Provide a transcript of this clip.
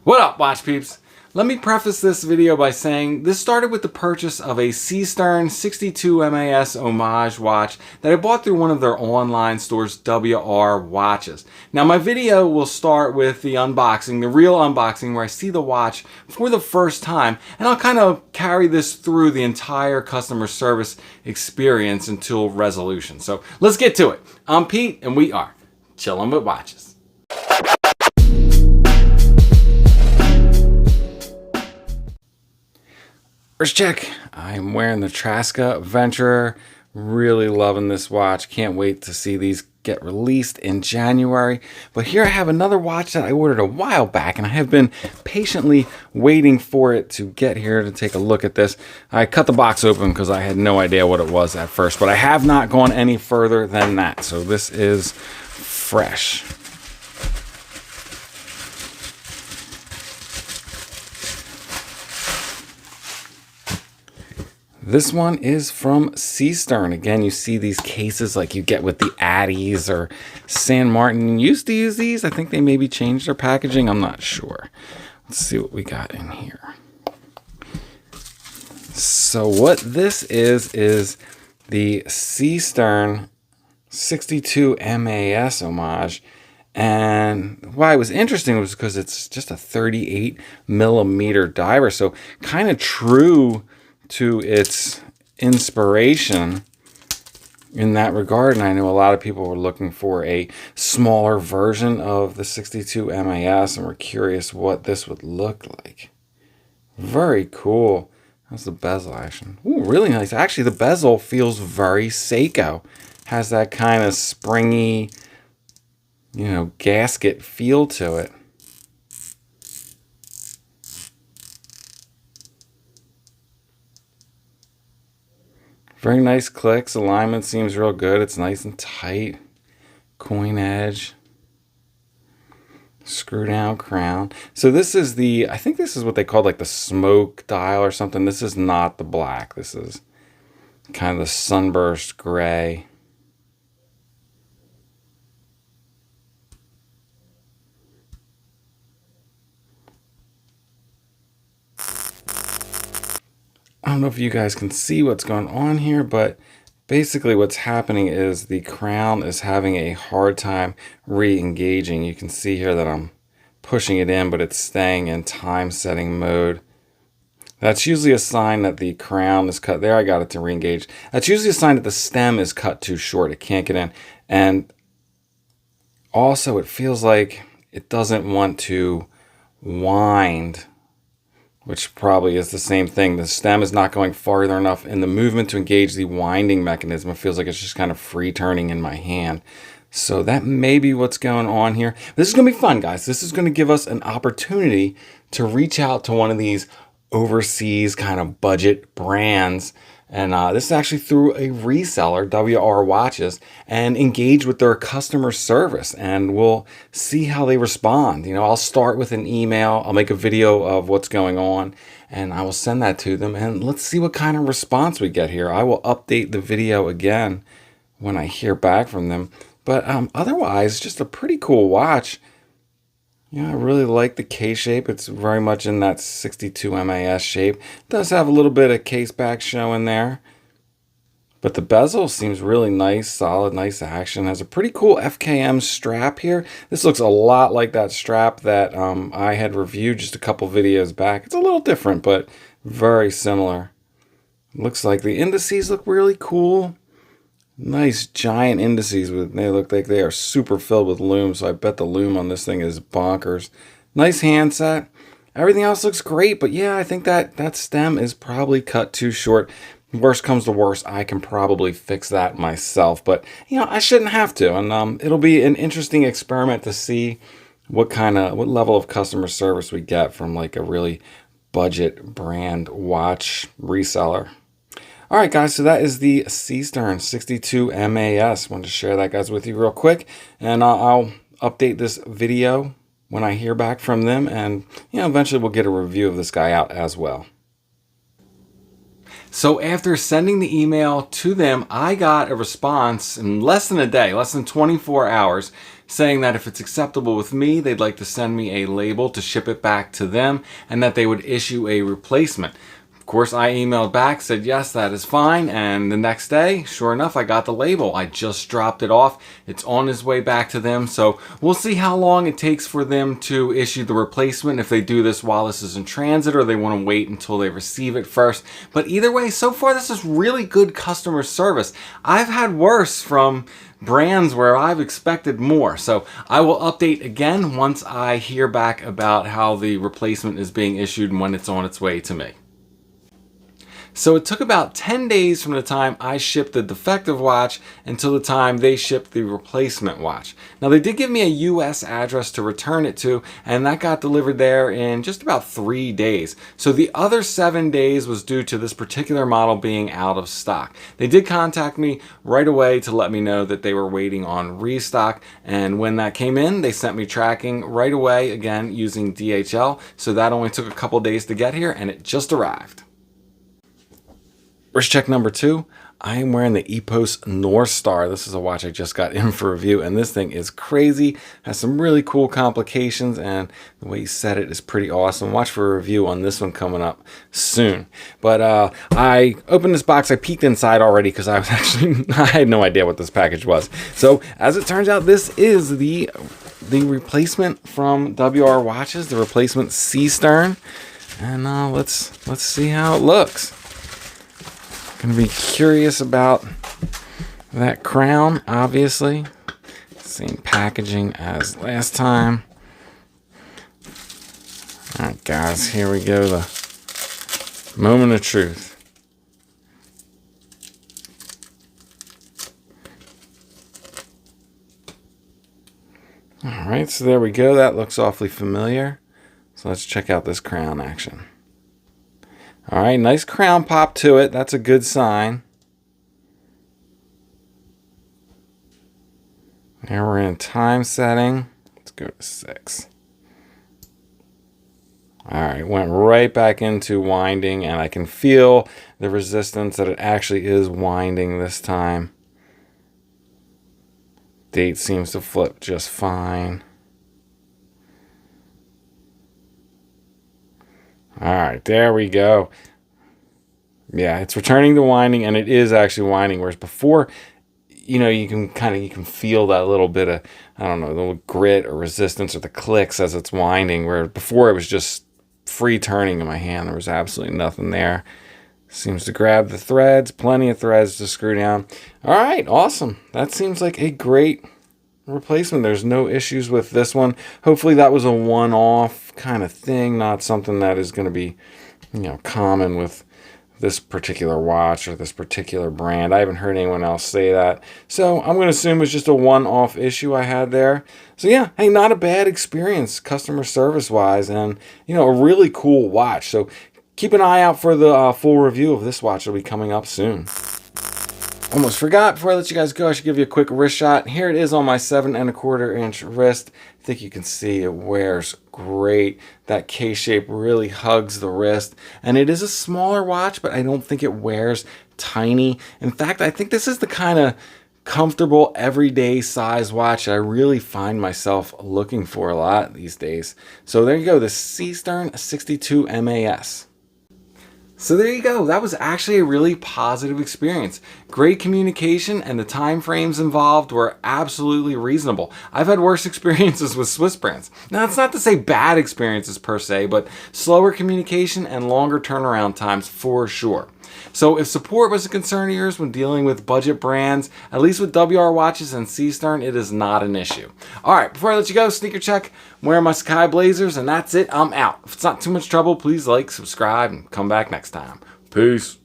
What up, watch peeps? Let me preface this video by saying this started with the purchase of a C.Stern 62 MAS homage watch that I bought through one of their online stores, WR Watches. Now my video will start with the unboxing, the real unboxing, where I see the watch for the first time, and I'll kind of carry this through the entire customer service experience until resolution. So let's get to it. I'm Pete, and we are Chillin' with Watches. First check, I'm wearing the Traska Venturer. Really loving this watch. Can't wait to see these get released in January. But here I have another watch that I ordered a while back, and I have been patiently waiting for it to get here to take a look at this. I cut the box open because I had no idea what it was at first, but I have not gone any further than that. So this is fresh. This one is from Seestern. Again, you see these cases like you get with the Addies or San Martin. Used to use these. I think they maybe changed their packaging. I'm not sure. Let's see what we got in here. So what this is the Seestern 62 MAS homage. And why it was interesting was because it's just a 38 millimeter diver. So kind of true to its inspiration in that regard. And I know a lot of people were looking for a smaller version of the 62 MAS and were curious what this would look like. Very cool. How's the bezel action? Ooh, really nice. Actually, the bezel feels very Seiko. Has that kind of springy, gasket feel to it. Very nice clicks. Alignment seems real good. It's nice and tight. Coin edge. Screw down crown. So this is I think this is what they called like the smoke dial or something. This is not the black. This is kind of the sunburst gray. I don't know if you guys can see what's going on here, but basically what's happening is the crown is having a hard time re-engaging. You can see here that I'm pushing it in, but it's staying in time setting mode. That's usually a sign that the crown is cut. There, I got it to re-engage. That's usually a sign that the stem is cut too short. It can't get in. And also it feels like it doesn't want to wind, which probably is the same thing. The stem is not going farther enough in the movement to engage the winding mechanism. It feels like it's just kind of free turning in my hand. So that may be what's going on here. This is going to be fun, guys. This is going to give us an opportunity to reach out to one of these overseas kind of budget brands. And this is actually through a reseller, WR Watches, and engage with their customer service. And we'll see how they respond. I'll start with an email. I'll make a video of what's going on, and I will send that to them. And let's see what kind of response we get here. I will update the video again when I hear back from them. But otherwise, just a pretty cool watch. I really like the case shape. It's very much in that 62 MAS shape. It does have a little bit of case back showing there. But the bezel seems really nice, solid, nice action. Has a pretty cool FKM strap here. This looks a lot like that strap that I had reviewed just a couple videos back. It's a little different, but very similar. Looks like the indices look really cool. Nice giant indices. They look like they are super filled with lume, so I bet the lume on this thing is bonkers. Nice handset. Everything else looks great, but yeah, I think that stem is probably cut too short. Worst comes to worst, I can probably fix that myself, but I shouldn't have to. And it'll be an interesting experiment to see what level of customer service we get from like a really budget brand watch reseller. All right, guys, so that is the Seestern 62 MAS. Wanted to share that, guys, with you real quick. And I'll update this video when I hear back from them. And, eventually we'll get a review of this guy out as well. So after sending the email to them, I got a response in less than a day, less than 24 hours, saying that if it's acceptable with me, they'd like to send me a label to ship it back to them and that they would issue a replacement. Of course, I emailed back, said yes, that is fine, and the next day, sure enough, I got the label. I just dropped it off. It's on its way back to them, so we'll see how long it takes for them to issue the replacement, if they do this while this is in transit or they want to wait until they receive it first. But either way, so far this is really good customer service. I've had worse from brands where I've expected more, so I will update again once I hear back about how the replacement is being issued and when it's on its way to me. So it took about 10 days from the time I shipped the defective watch until the time they shipped the replacement watch. Now they did give me a US address to return it to, and that got delivered there in just about 3 days. So the other 7 days was due to this particular model being out of stock. They did contact me right away to let me know that they were waiting on restock, and when that came in, they sent me tracking right away, again using DHL. So that only took a couple days to get here, and it just arrived. Wrist check number 2, I am wearing the Epos North Star. This is a watch I just got in for review, and this thing is crazy. Has some really cool complications, and the way you set it is pretty awesome. Watch for a review on this one coming up soon. But I opened this box. I peeked inside already because I was I had no idea what this package was. So as it turns out, this is the replacement from WR Watches, the replacement C.Stern, and let's see how it looks. Gonna be curious about that crown, obviously. Same packaging as last time. Alright guys, here we go, the moment of truth. Alright, so there we go, that looks awfully familiar. So let's check out this crown action. All right, nice crown pop to it. That's a good sign. Now we're in time setting. Let's go to 6. All right, went right back into winding, and I can feel the resistance that it actually is winding this time. Date seems to flip just fine. All right, there we go. Yeah, it's returning to winding, and it is actually winding. Whereas before, you know, you can feel that little bit of, I don't know, the little grit or resistance or the clicks as it's winding. Where before it was just free turning in my hand. There was absolutely nothing there. Seems to grab the threads, plenty of threads to screw down. All right, awesome. That seems like a great replacement. There's no issues with this one. Hopefully that was a one-off kind of thing, not something that is going to be, you know, common with this particular watch or this particular brand. I haven't heard anyone else say that, so I'm going to assume it's just a one-off issue I had there. So yeah, hey, not a bad experience customer service wise, and you know, a really cool watch. So keep an eye out for the full review of this watch. It'll be coming up soon. Almost forgot, before I let you guys go, I should give you a quick wrist shot. Here it is on my 7 1/4 inch wrist. I think you can see it wears great. That K-shape really hugs the wrist. And it is a smaller watch, but I don't think it wears tiny. In fact, I think this is the kind of comfortable, everyday size watch I really find myself looking for a lot these days. So there you go, the Seestern 62 MAS. So there you go. That was actually a really positive experience. Great communication, and the time frames involved were absolutely reasonable. I've had worse experiences with Swiss brands. Now, that's not to say bad experiences per se, but slower communication and longer turnaround times for sure. So if support was a concern of yours when dealing with budget brands, at least with WR Watches and C.Stern, it is not an issue. All right, before I let you go, sneaker check. I'm wearing my Sky Blazers, and that's it. I'm out. If it's not too much trouble, please like, subscribe, and come back next time. Peace.